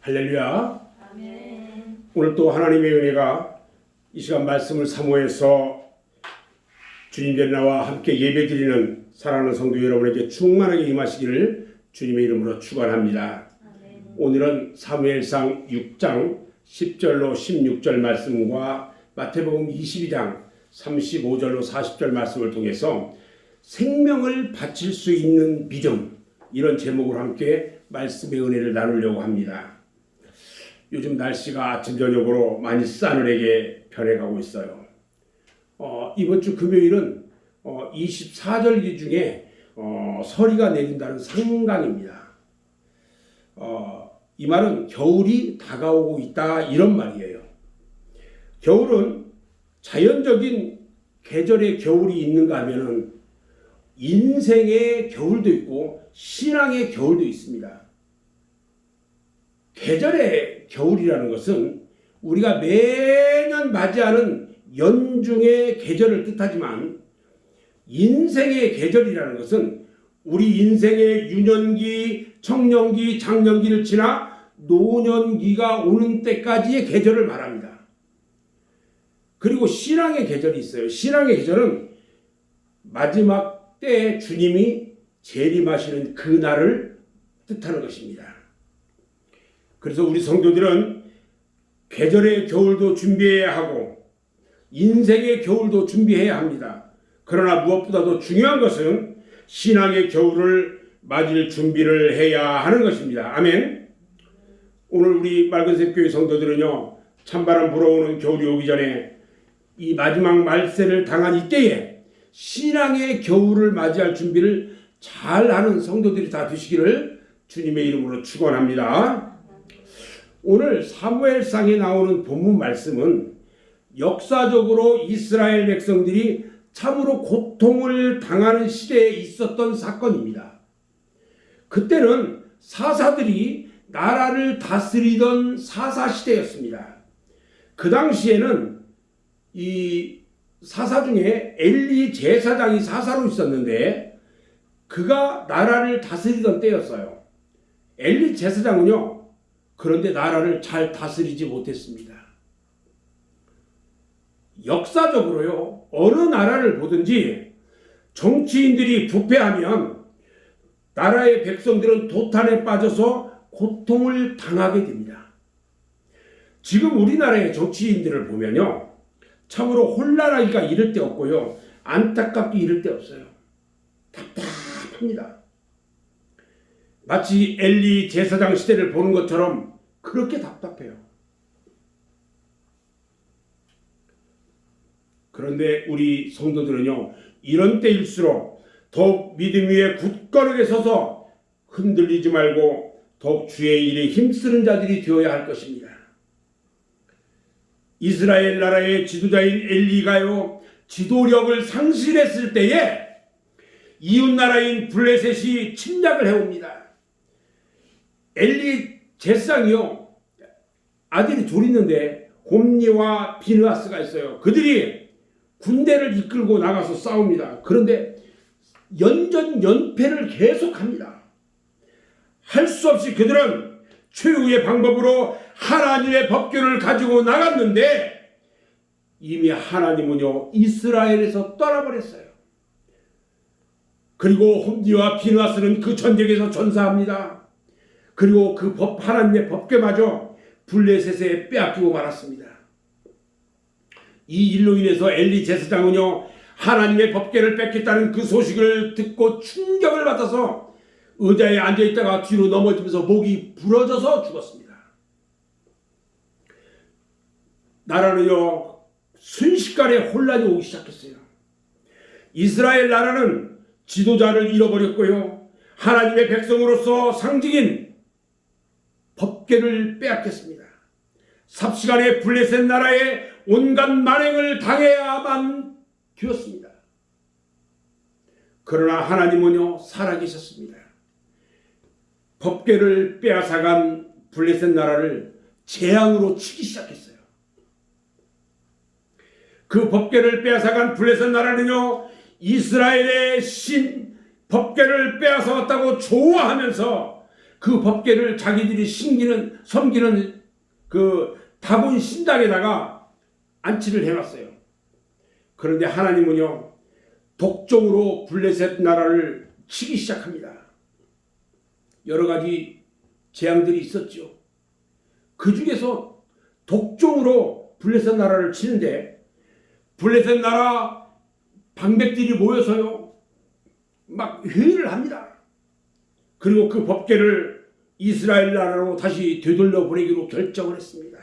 할렐루야. 아멘. 오늘 또 하나님의 은혜가 이 시간 말씀을 사모해서 주님께 나와 함께 예배드리는 사랑하는 성도 여러분에게 충만하게 임하시기를 주님의 이름으로 축원합니다. 아멘. 오늘은 사무엘상 6장 10절로 16절 말씀과 마태복음 22장 35절로 40절 말씀을 통해서 생명을 바칠 수 있는 믿음, 이런 제목으로 함께 말씀의 은혜를 나누려고 합니다. 요즘 날씨가 아침 저녁으로 많이 싸늘하게 변해가고 있어요. 이번 주 금요일은 24절기 중에 서리가 내린다는 상강입니다. 이 말은 겨울이 다가오고 있다, 이런 말이에요. 겨울은 자연적인 계절의 겨울이 있는가 하면은 인생의 겨울도 있고 신앙의 겨울도 있습니다. 계절의 겨울이라는 것은 우리가 매년 맞이하는 연중의 계절을 뜻하지만, 인생의 계절이라는 것은 우리 인생의 유년기, 청년기, 장년기를 지나 노년기가 오는 때까지의 계절을 말합니다. 그리고 신앙의 계절이 있어요. 신앙의 계절은 마지막 때에 주님이 재림하시는 그날을 뜻하는 것입니다. 그래서 우리 성도들은 계절의 겨울도 준비해야 하고 인생의 겨울도 준비해야 합니다. 그러나 무엇보다도 중요한 것은 신앙의 겨울을 맞을 준비를 해야 하는 것입니다. 아멘. 오늘 우리 맑은색 교회 성도들은요, 찬바람 불어오는 겨울이 오기 전에 이 마지막 말세를 당한 이때에 신앙의 겨울을 맞이할 준비를 잘하는 성도들이 다 되시기를 주님의 이름으로 축원합니다. 오늘 사무엘상에 나오는 본문 말씀은 역사적으로 이스라엘 백성들이 참으로 고통을 당하는 시대에 있었던 사건입니다. 그때는 사사들이 나라를 다스리던 사사시대였습니다. 그 당시에는 이 사사 중에 엘리 제사장이 사사로 있었는데 그가 나라를 다스리던 때였어요. 엘리 제사장은요, 그런데 나라를 잘 다스리지 못했습니다. 역사적으로요, 어느 나라를 보든지 정치인들이 부패하면 나라의 백성들은 도탄에 빠져서 고통을 당하게 됩니다. 지금 우리나라의 정치인들을 보면요, 참으로 혼란하기가 이를 데 없고요, 안타깝기 이를 데 없어요. 답답합니다. 마치 엘리 제사장 시대를 보는 것처럼 그렇게 답답해요. 그런데 우리 성도들은요, 이런 때일수록 더욱 믿음 위에 굳건하게 서서 흔들리지 말고 더욱 주의 일에 힘쓰는 자들이 되어야 할 것입니다. 이스라엘 나라의 지도자인 엘리가요, 지도력을 상실했을 때에 이웃나라인 블레셋이 침략을 해옵니다. 엘리 제사장이요, 아들이 둘 있는데 홈니와 비느하스가 있어요. 그들이 군대를 이끌고 나가서 싸웁니다. 그런데 연전연패를 계속합니다. 할 수 없이 그들은 최후의 방법으로 하나님의 법궤를 가지고 나갔는데 이미 하나님은요, 이스라엘에서 떠나버렸어요. 그리고 홈니와 비느하스는 그 전쟁에서 전사합니다. 그리고 그 하나님의 법궤마저 블레셋에 빼앗기고 말았습니다. 이 일로 인해서 엘리 제사장은요, 하나님의 법궤를 뺏겠다는 그 소식을 듣고 충격을 받아서 의자에 앉아있다가 뒤로 넘어지면서 목이 부러져서 죽었습니다. 나라는요, 순식간에 혼란이 오기 시작했어요. 이스라엘 나라는 지도자를 잃어버렸고요, 하나님의 백성으로서 상징인 법궤를 빼앗겼습니다. 삽시간에 블레셋 나라에 온갖 만행을 당해야만 되었습니다. 그러나 하나님은요, 살아계셨습니다. 법궤를 빼앗아간 블레셋 나라를 재앙으로 치기 시작했어요. 그 법궤를 빼앗아간 블레셋 나라는요, 이스라엘의 신 법궤를 빼앗아왔다고 좋아하면서 그 법궤를 자기들이 섬기는 그 다곤 신당에다가 안치를 해놨어요. 그런데 하나님은요, 독종으로 블레셋 나라를 치기 시작합니다. 여러 가지 재앙들이 있었죠. 그 중에서 독종으로 블레셋 나라를 치는데, 블레셋 나라 방백들이 모여서요, 막 회의를 합니다. 그리고 그 법궤를 이스라엘 나라로 다시 되돌려 보내기로 결정을 했습니다.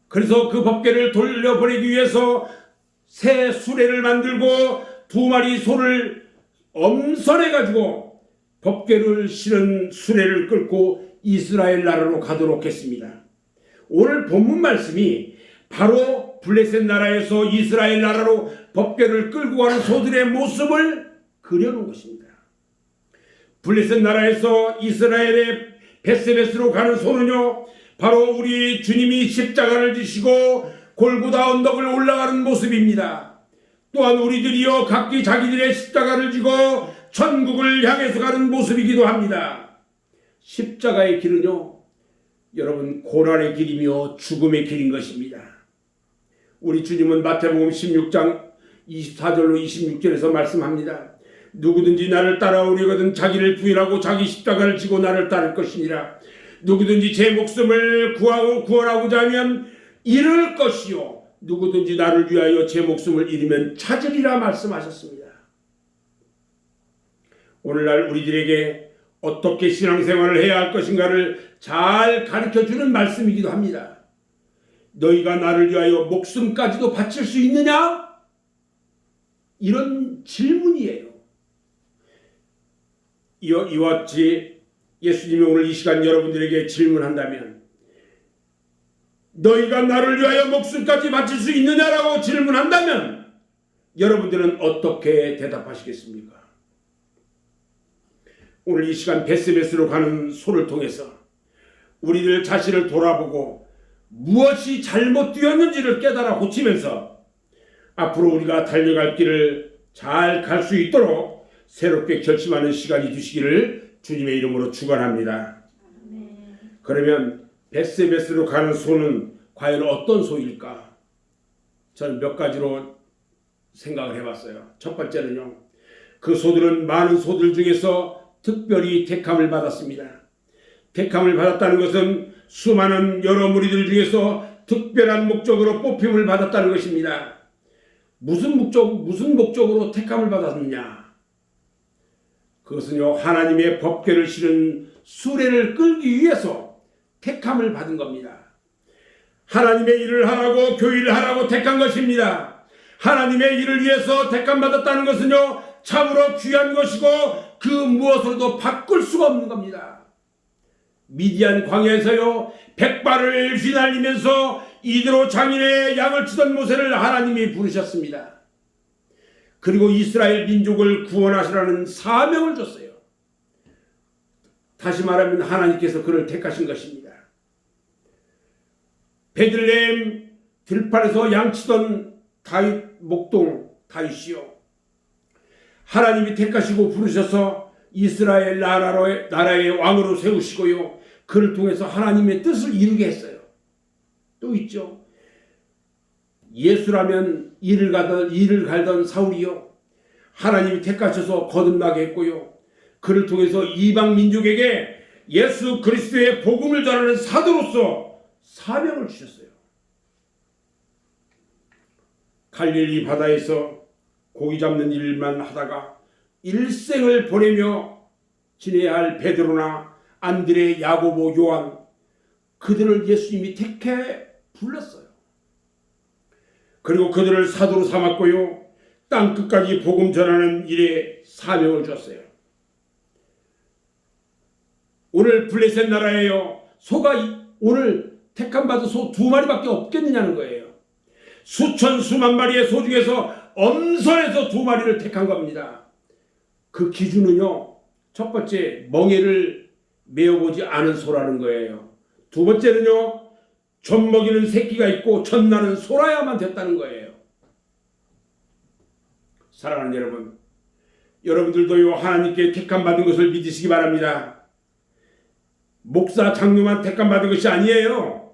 그래서 그 법궤를 돌려보내기 위해서 새 수레를 만들고 2마리 소를 엄선해가지고 법궤를 실은 수레를 끌고 이스라엘 나라로 가도록 했습니다. 오늘 본문 말씀이 바로 블레셋 나라에서 이스라엘 나라로 법궤를 끌고 가는 소들의 모습을 그려놓은 것입니다. 블레셋 나라에서 이스라엘의 베스베스로 가는 소는요, 바로 우리 주님이 십자가를 지시고 골고다 언덕을 올라가는 모습입니다. 또한 우리들이요, 각기 자기들의 십자가를 지고 천국을 향해서 가는 모습이기도 합니다. 십자가의 길은요, 여러분, 고난의 길이며 죽음의 길인 것입니다. 우리 주님은 마태복음 16장 24절로 26절에서 말씀합니다. 누구든지 나를 따라오려거든 자기를 부인하고 자기 십자가를 지고 나를 따를 것이니라. 누구든지 제 목숨을 구원하고자 하면 잃을 것이요, 누구든지 나를 위하여 제 목숨을 잃으면 찾으리라 말씀하셨습니다. 오늘날 우리들에게 어떻게 신앙생활을 해야 할 것인가를 잘 가르쳐주는 말씀이기도 합니다. 너희가 나를 위하여 목숨까지도 바칠 수 있느냐? 이런 질문이에요. 이와 같이 예수님이 오늘 이 시간 여러분들에게 질문한다면, 너희가 나를 위하여 목숨까지 바칠 수 있느냐라고 질문한다면 여러분들은 어떻게 대답하시겠습니까? 오늘 이 시간 베스베스로 가는 소를 통해서 우리들 자신을 돌아보고 무엇이 잘못되었는지를 깨달아 고치면서 앞으로 우리가 달려갈 길을 잘 갈 수 있도록 새롭게 결심하는 시간이 되시기를 주님의 이름으로 축원합니다. 그러면 베스베스로 가는 소는 과연 어떤 소일까? 저는 몇 가지로 생각을 해봤어요. 첫 번째는요, 그 소들은 많은 소들 중에서 특별히 택함을 받았습니다. 택함을 받았다는 것은 수많은 여러 무리들 중에서 특별한 목적으로 뽑힘을 받았다는 것입니다. 무슨 목적으로 택함을 받았느냐? 그것은요, 하나님의 법궤를 실은 수레를 끌기 위해서 택함을 받은 겁니다. 하나님의 일을 하라고, 교회를 하라고 택한 것입니다. 하나님의 일을 위해서 택함 받았다는 것은요, 참으로 귀한 것이고 그 무엇으로도 바꿀 수가 없는 겁니다. 미디안 광야에서요, 백발을 휘날리면서 이대로 장인의 양을 치던 모세를 하나님이 부르셨습니다. 그리고 이스라엘 민족을 구원하시라는 사명을 줬어요. 다시 말하면 하나님께서 그를 택하신 것입니다. 베들레헴 들판에서 양치던 다윗 목동 다윗이요, 하나님이 택하시고 부르셔서 이스라엘 나라의 왕으로 세우시고요, 그를 통해서 하나님의 뜻을 이루게 했어요. 또 있죠. 예수라면 이를 갈던 사울이요, 하나님이 택하셔서 거듭나게 했고요, 그를 통해서 이방 민족에게 예수 그리스도의 복음을 전하는 사도로서 사명을 주셨어요. 갈릴리 바다에서 고기 잡는 일만 하다가 일생을 보내며 지내야 할 베드로나 안드레, 야고보, 요한, 그들을 예수님이 택해 불렀어요. 그리고 그들을 사도로 삼았고요, 땅 끝까지 복음 전하는 일에 사명을 줬어요. 오늘 블레셋 나라에요, 소가 오늘 택함 받은 소 2마리밖에 없겠느냐는 거예요. 수천 수만 마리의 소 중에서 엄선해서 2마리를 택한 겁니다. 그 기준은요, 첫 번째, 멍에를 메어보지 않은 소라는 거예요. 두 번째는요, 젖 먹이는 새끼가 있고 젖나는 소라야만 됐다는 거예요. 사랑하는 여러분, 여러분들도요, 하나님께 택함 받은 것을 믿으시기 바랍니다. 목사, 장로만 택함받은 것이 아니에요.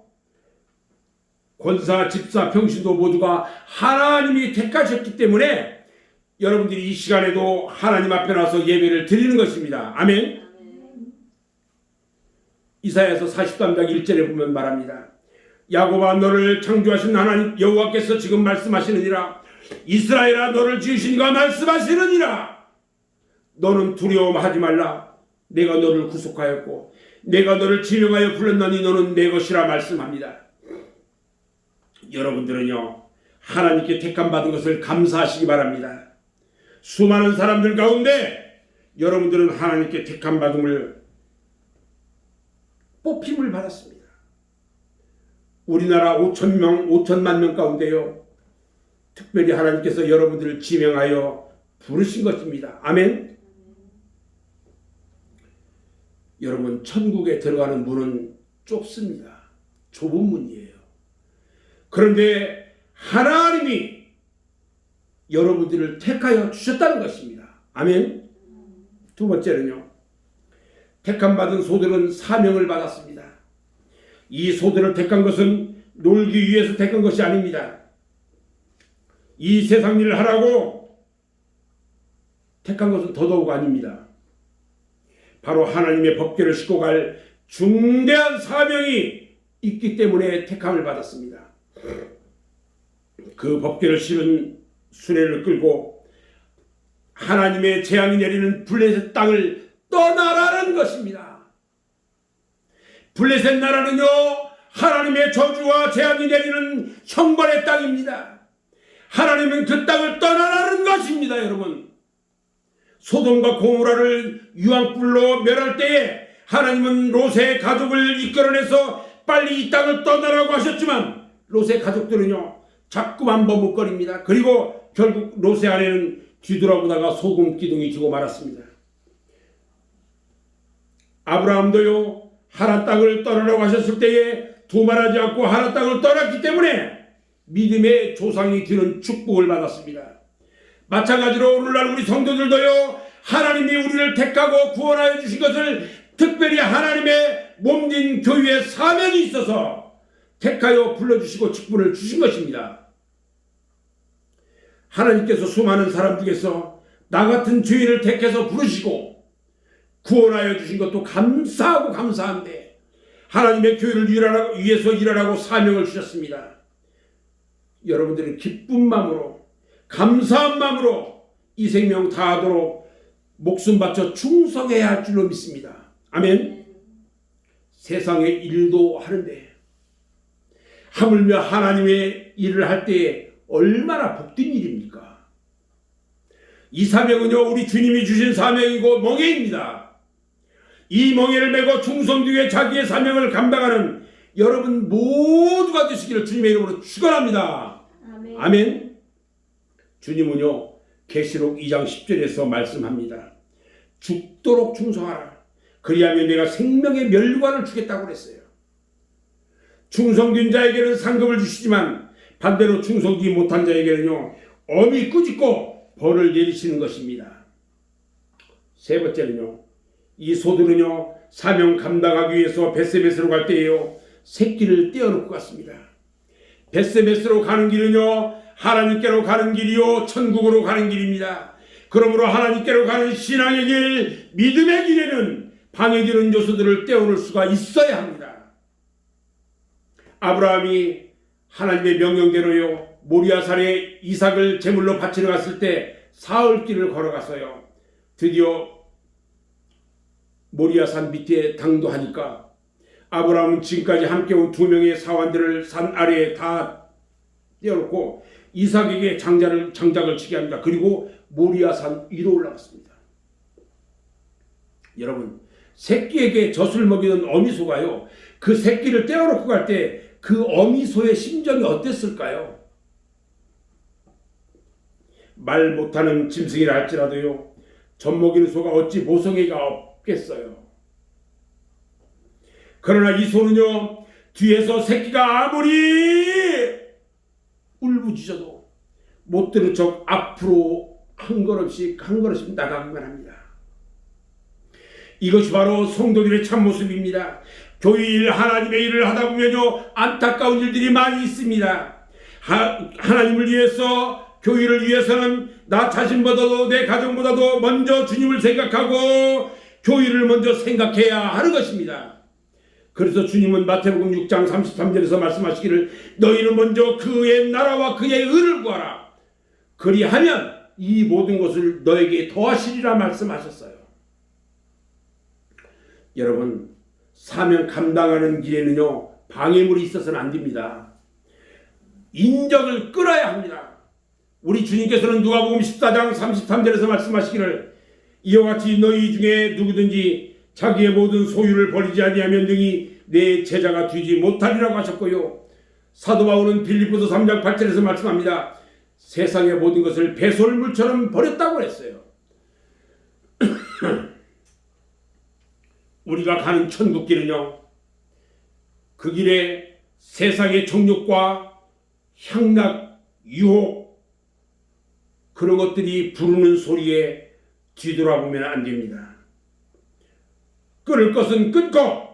권사, 집사, 평신도 모두가 하나님이 택하셨기 때문에 여러분들이 이 시간에도 하나님 앞에 나서 예배를 드리는 것입니다. 아멘. 이사야서 43장 1절에 보면 말합니다. 야곱아, 너를 창조하신 하나님 여호와께서 지금 말씀하시느니라. 이스라엘아, 너를 지으신 이가 말씀하시느니라. 너는 두려움하지 말라. 내가 너를 구속하였고 내가 너를 지명하여 불렀나니 너는 내 것이라 말씀합니다. 여러분들은요, 하나님께 택함 받은 것을 감사하시기 바랍니다. 수많은 사람들 가운데 여러분들은 하나님께 택함 받음을 뽑힘을 받았습니다. 우리나라 5천만 명 가운데요, 특별히 하나님께서 여러분들을 지명하여 부르신 것입니다. 아멘. 여러분, 천국에 들어가는 문은 좁습니다. 좁은 문이에요. 그런데 하나님이 여러분들을 택하여 주셨다는 것입니다. 아멘. 두 번째는요, 택함 받은 소들은 사명을 받았습니다. 이 소들을 택한 것은 놀기 위해서 택한 것이 아닙니다. 이 세상 일을 하라고 택한 것은 더더욱 아닙니다. 바로 하나님의 법궤를 싣고 갈 중대한 사명이 있기 때문에 택함을 받았습니다. 그 법궤를 실은 수레를 끌고 하나님의 재앙이 내리는 블레셋 땅을 떠나라는 것입니다. 블레셋 나라는요, 하나님의 저주와 재앙이 내리는 형벌의 땅입니다. 하나님은 그 땅을 떠나라는 것입니다. 여러분, 소돔과 고모라를 유황불로 멸할 때에 하나님은 롯의 가족을 이끌어내서 빨리 이 땅을 떠나라고 하셨지만 롯의 가족들은요, 자꾸만 머뭇거립니다. 그리고 결국 롯의 아내는 뒤돌아보다가 소금 기둥이 지고 말았습니다. 아브라함도요, 하란 땅을 떠나라고 하셨을 때에 도말하지 않고 하란 땅을 떠났기 때문에 믿음의 조상이 되는 축복을 받았습니다. 마찬가지로 오늘날 우리 성도들도요, 하나님이 우리를 택하고 구원하여 주신 것을 특별히 하나님의 몸진 교회의 사명이 있어서 택하여 불러주시고 직분을 주신 것입니다. 하나님께서 수많은 사람 중에서 나 같은 죄인을 택해서 부르시고 구원하여 주신 것도 감사하고 감사한데 하나님의 교회를 위해서 일하라고 사명을 주셨습니다. 여러분들은 기쁜 마음으로, 감사한 마음으로 이 생명 다하도록 목숨 바쳐 충성해야 할 줄로 믿습니다. 아멘. 세상의 일도 하는데 하물며 하나님의 일을 할 때에 얼마나 복된 일입니까? 이 사명은요, 우리 주님이 주신 사명이고 멍에입니다. 이 멍에를 메고 충성되게 자기의 사명을 감당하는 여러분 모두가 되시기를 주님의 이름으로 축원합니다. 아멘. 아멘. 주님은요, 계시록 2장 10절에서 말씀합니다. 죽도록 충성하라. 그리하면 내가 생명의 멸관을 주겠다고 그랬어요. 충성된 자에게는 상급을 주시지만 반대로 충성되지 못한 자에게는요, 엄히 꾸짖고 벌을 내리시는 것입니다. 세 번째는요, 이 소들은요, 사명 감당하기 위해서 벳세메스로 갈 때에요, 새끼를 떼어놓고 갔습니다. 벳세메스로 가는 길은요, 하나님께로 가는 길이요, 천국으로 가는 길입니다. 그러므로 하나님께로 가는 신앙의 길, 믿음의 길에는 방해되는 요소들을 떼어놓을 수가 있어야 합니다. 아브라함이 하나님의 명령대로요, 모리아산에 이삭을 제물로 바치러 갔을 때 사흘길을 걸어갔어요. 드디어 모리아산 밑에 당도하니까 아브라함은 지금까지 함께 온 2명의 사환들을 산 아래에 다 떼어놓고 이삭에게 장작을 치게 합니다. 그리고 모리아산 위로 올라갔습니다. 여러분, 새끼에게 젖을 먹이는 어미소가요, 그 새끼를 떼어놓고 갈 때 그 어미소의 심정이 어땠을까요? 말 못하는 짐승이라 할지라도요, 젖 먹이는 소가 어찌 모성애가 없겠어요. 그러나 이 소는요, 뒤에서 새끼가 아무리 울부짖어도 못 들은 척 앞으로 한 걸음씩 나가기만 합니다. 이것이 바로 성도들의 참모습입니다. 교회 일, 하나님의 일을 하다 보면요, 안타까운 일들이 많이 있습니다. 하나님을 위해서, 교회를 위해서는 나 자신보다도 내 가정보다도 먼저 주님을 생각하고 교회를 먼저 생각해야 하는 것입니다. 그래서 주님은 마태복음 6장 33절에서 말씀하시기를 너희는 먼저 그의 나라와 그의 의를 구하라. 그리하면 이 모든 것을 너에게 더하시리라 말씀하셨어요. 여러분, 사명 감당하는 길에는요, 방해물이 있어서는 안 됩니다. 인적을 끌어야 합니다. 우리 주님께서는 누가복음 14장 33절에서 말씀하시기를 이와 같이 너희 중에 누구든지 자기의 모든 소유를 버리지 아니하면 능히 내 제자가 되지 못하리라고 하셨고요. 사도 바울은 빌립보서 3장 8절에서 말씀합니다. 세상의 모든 것을 배설물처럼 버렸다고 했어요. 우리가 가는 천국길은요, 그 길에 세상의 정욕과 향락, 유혹, 그런 것들이 부르는 소리에 뒤돌아보면 안 됩니다. 끊을 것은 끊고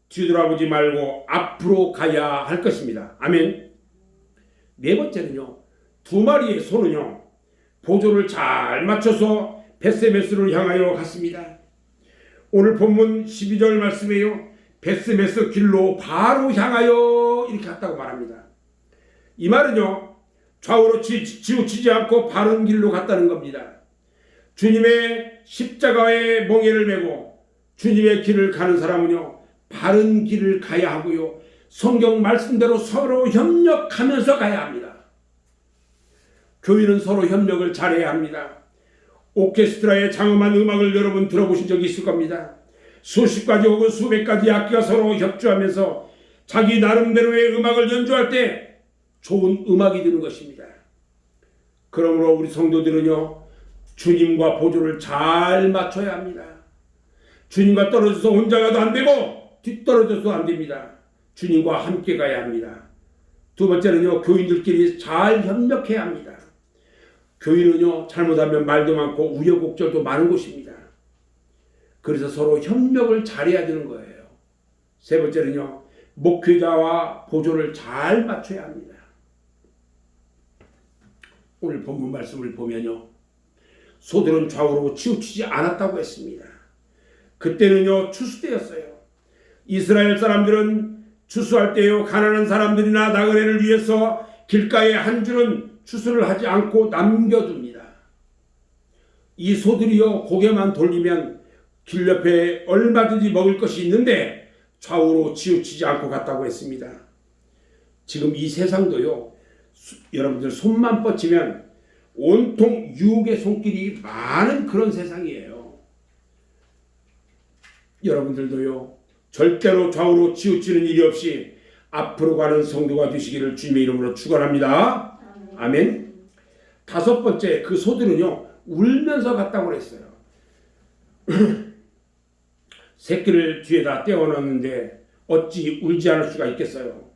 뒤돌아보지 말고 앞으로 가야 할 것입니다. 아멘. 네 번째는요, 두 마리의 소는요, 보조를 잘 맞춰서 벳세메스를 향하여 갔습니다. 오늘 본문 12절 말씀에요, 벳세메스 길로 바로 향하여 이렇게 갔다고 말합니다. 이 말은요, 좌우로 치우치지 않고 바른 길로 갔다는 겁니다. 주님의 십자가의 멍에를 메고 주님의 길을 가는 사람은요, 바른 길을 가야 하고요, 성경 말씀대로 서로 협력하면서 가야 합니다. 교회는 서로 협력을 잘해야 합니다. 오케스트라의 장엄한 음악을 여러분 들어보신 적이 있을 겁니다. 수십 가지 혹은 수백 가지 악기가 서로 협주하면서 자기 나름대로의 음악을 연주할 때 좋은 음악이 되는 것입니다. 그러므로 우리 성도들은요, 주님과 보조를 잘 맞춰야 합니다. 주님과 떨어져서 혼자 가도 안 되고 뒤떨어져도 안 됩니다. 주님과 함께 가야 합니다. 두 번째는요, 교인들끼리 잘 협력해야 합니다. 교인은요, 잘못하면 말도 많고 우여곡절도 많은 곳입니다. 그래서 서로 협력을 잘해야 되는 거예요. 세 번째는요, 목회자와 보조를 잘 맞춰야 합니다. 오늘 본문 말씀을 보면요, 소들은 좌우로 치우치지 않았다고 했습니다. 그때는요, 추수 때였어요. 이스라엘 사람들은 추수할 때요, 가난한 사람들이나 나그네를 위해서 길가에 한 줄은 추수를 하지 않고 남겨둡니다. 이 소들이요, 고개만 돌리면 길 옆에 얼마든지 먹을 것이 있는데 좌우로 치우치지 않고 갔다고 했습니다. 지금 이 세상도요, 여러분들 손만 뻗치면 온통 유혹의 손길이 많은 그런 세상이에요. 여러분들도요, 절대로 좌우로 치우치는 일이 없이 앞으로 가는 성도가 되시기를 주님의 이름으로 축원합니다. 아멘. 다섯 번째, 그 소들은요, 울면서 갔다고 그랬어요. 새끼를 뒤에다 떼어놨는데 어찌 울지 않을 수가 있겠어요.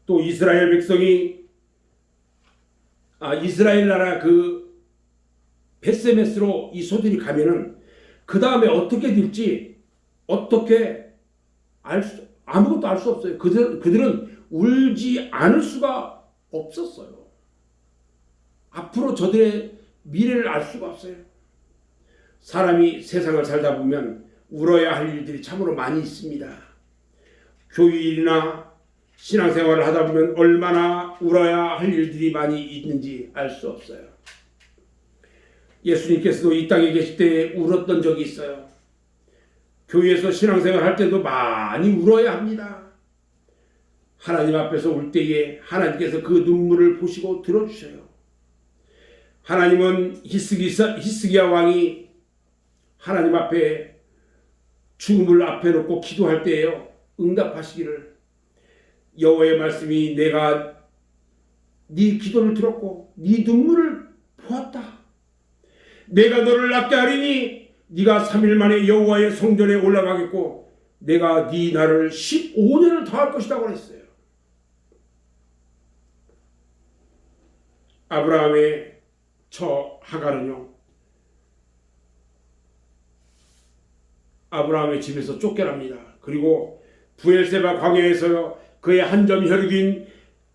또 이스라엘 백성이 이스라엘 나라 그 벳세메스로 이 소들이 가면은 그 다음에 어떻게 될지 어떻게 아무것도 알 수 없어요. 그들은 울지 않을 수가 없었어요. 앞으로 저들의 미래를 알 수가 없어요. 사람이 세상을 살다 보면 울어야 할 일들이 참으로 많이 있습니다. 교일이나 신앙생활을 하다 보면 얼마나 울어야 할 일들이 많이 있는지 알 수 없어요. 예수님께서도 이 땅에 계실 때 울었던 적이 있어요. 교회에서 신앙생활 할 때도 많이 울어야 합니다. 하나님 앞에서 울 때에 하나님께서 그 눈물을 보시고 들어주셔요. 하나님은 히스기야 왕이 하나님 앞에 죽음을 앞에 놓고 기도할 때에요, 응답하시기를 여호와의 말씀이 내가 네 기도를 들었고 네 눈물을 보았다. 내가 너를 낫게 하리니 네가 3일 만에 여호와의 성전에 올라가겠고 내가 네 날을 15년을 더할 것이라고 그랬어요. 아브라함의 처 하갈은요, 아브라함의 집에서 쫓겨납니다. 그리고 부엘세바 광야에서 그의 한 점 혈육인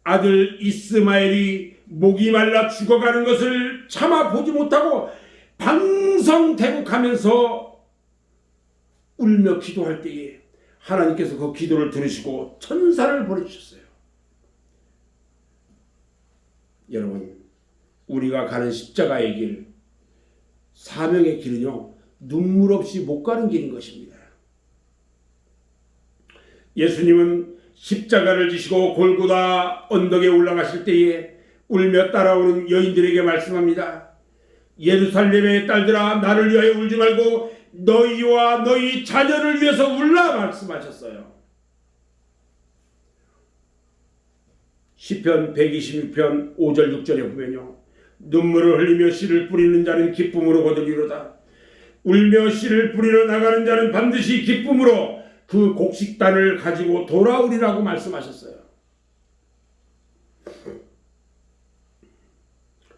아들 이스마엘이 목이 말라 죽어가는 것을 참아 보지 못하고 방성대곡하면서 울며 기도할 때에 하나님께서 그 기도를 들으시고 천사를 보내주셨어요. 여러분, 우리가 가는 십자가의 길, 사명의 길은요, 눈물 없이 못 가는 길인 것입니다. 예수님은 십자가를 지시고 골고다 언덕에 올라가실 때에 울며 따라오는 여인들에게 말씀합니다. 예루살렘의 딸들아, 나를 위하여 울지 말고 너희와 너희 자녀를 위해서 울라 말씀하셨어요. 시편 126편 5절 6절에 보면요, 눈물을 흘리며 씨를 뿌리는 자는 기쁨으로 거두리로다. 울며 씨를 뿌리러 나가는 자는 반드시 기쁨으로 그 곡식단을 가지고 돌아오리라고 말씀하셨어요.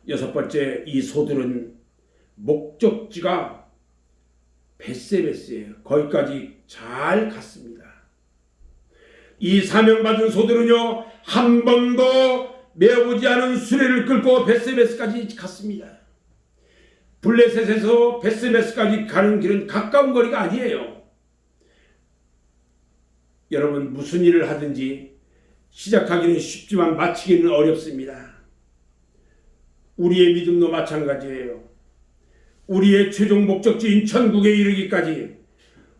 여섯 번째, 이 소들은 목적지가 벳세메스예요. 거기까지 잘 갔습니다. 이 사명받은 소들은요, 한 번도 메어보지 않은 수레를 끌고 벳세메스까지 갔습니다. 블레셋에서 벳세메스까지 가는 길은 가까운 거리가 아니에요. 여러분, 무슨 일을 하든지 시작하기는 쉽지만 마치기는 어렵습니다. 우리의 믿음도 마찬가지예요. 우리의 최종 목적지인 천국에 이르기까지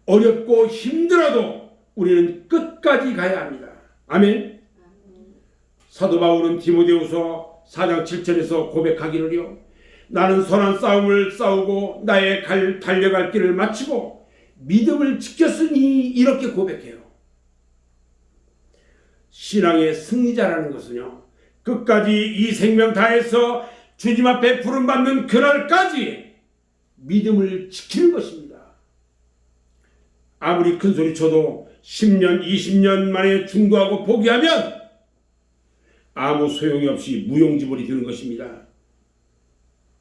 어렵고 힘들어도 우리는 끝까지 가야 합니다. 아멘. 사도 바울은 디모데후서 4장 7절에서 고백하기를요, 나는 선한 싸움을 싸우고 나의 달려갈 길을 마치고 믿음을 지켰으니, 이렇게 고백해요. 신앙의 승리자라는 것은요, 끝까지 이 생명 다해서 주님 앞에 부름받는 그날까지 믿음을 지키는 것입니다. 아무리 큰 소리 쳐도 10년, 20년 만에 중도하고 포기하면 아무 소용이 없이 무용지물이 되는 것입니다.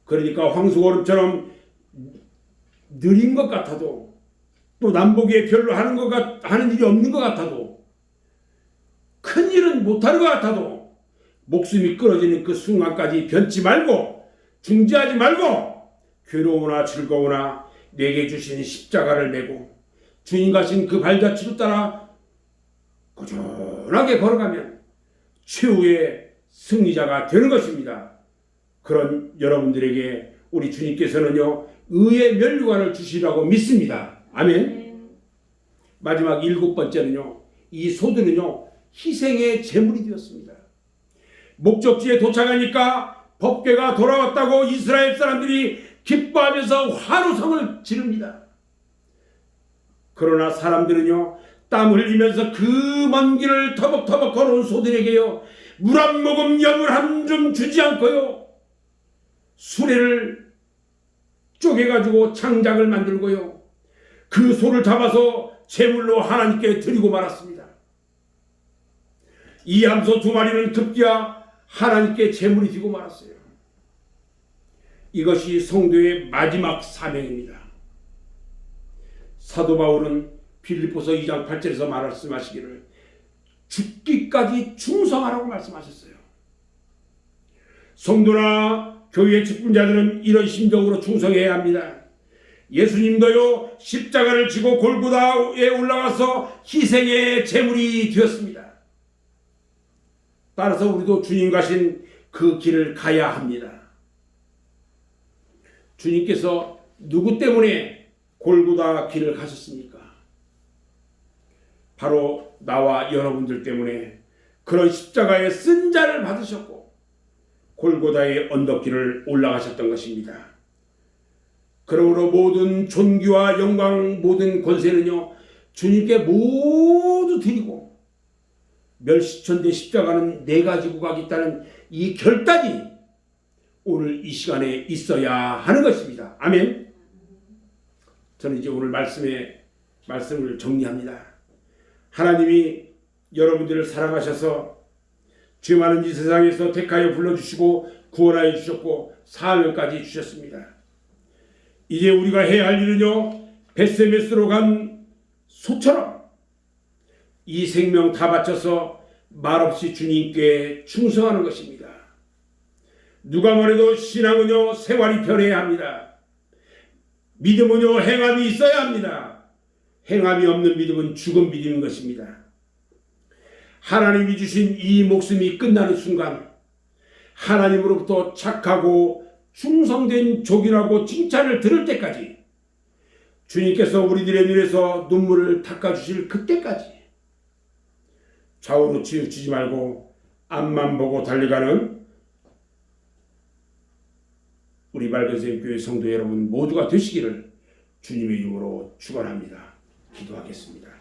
그러니까 황소걸음처럼 느린 것 같아도, 또 남보기에 별로 하는 일이 없는 것 같아도, 큰 일은 못하는 것 같아도 목숨이 끊어지는 그 순간까지 변치 말고, 중지하지 말고, 괴로우나 즐거우나 내게 주신 십자가를 메고 주님 가신 그 발자취를 따라 꾸준하게 걸어가면 최후의 승리자가 되는 것입니다. 그런 여러분들에게 우리 주님께서는요, 의의 면류관을 주시라고 믿습니다. 아멘. 마지막 7번째는요, 이 소들은요, 희생의 제물이 되었습니다. 목적지에 도착하니까 법궤가 돌아왔다고 이스라엘 사람들이 기뻐하면서 환호성을 지릅니다. 그러나 사람들은요, 땀 흘리면서 그 먼 길을 터벅터벅 걸어온 소들에게요, 물 한 모금, 염을 한 줌 주지 않고요, 수레를 쪼개가지고 창작을 만들고요, 그 소를 잡아서 제물로 하나님께 드리고 말았습니다. 이 암소 2마리는 급기야 하나님께 제물이 되고 말았어요. 이것이 성도의 마지막 사명입니다. 사도 바울은 빌립보서 2장 8절에서 말씀하시기를 죽기까지 충성하라고 말씀하셨어요. 성도나 교회의 직분자들은 이런 심정으로 충성해야 합니다. 예수님도요, 십자가를 지고 골고다에 올라가서 희생의 제물이 되었습니다. 따라서 우리도 주님 가신 그 길을 가야 합니다. 주님께서 누구 때문에 골고다 길을 가셨습니까? 바로 나와 여러분들 때문에 그런 십자가의 쓴 자를 받으셨고 골고다의 언덕길을 올라가셨던 것입니다. 그러므로 모든 존귀와 영광, 모든 권세는요, 주님께 모두 드리고 멸시천대 십자가는 내가 지고 가겠다는 이 결단이 오늘 이 시간에 있어야 하는 것입니다. 아멘. 저는 이제 오늘 말씀을 정리합니다. 하나님이 여러분들을 사랑하셔서 죄 많은 이 세상에서 택하여 불러주시고 구원하여 주셨고 사명까지 주셨습니다. 이제 우리가 해야 할 일은요, 벳세메스로 간 소처럼 이 생명 다 바쳐서 말없이 주님께 충성하는 것입니다. 누가 뭐래도 신앙은요 생활이 편해야 합니다. 믿음은요 행함이 있어야 합니다. 행함이 없는 믿음은 죽은 믿음인 것입니다. 하나님이 주신 이 목숨이 끝나는 순간 하나님으로부터 착하고 충성된 족이라고 칭찬을 들을 때까지, 주님께서 우리들의 눈에서 눈물을 닦아주실 그때까지 좌우로 치우치지 말고 앞만 보고 달려가는 우리 맑은샘교회 성도 여러분 모두가 되시기를 주님의 이름으로 축원합니다. 기도하겠습니다.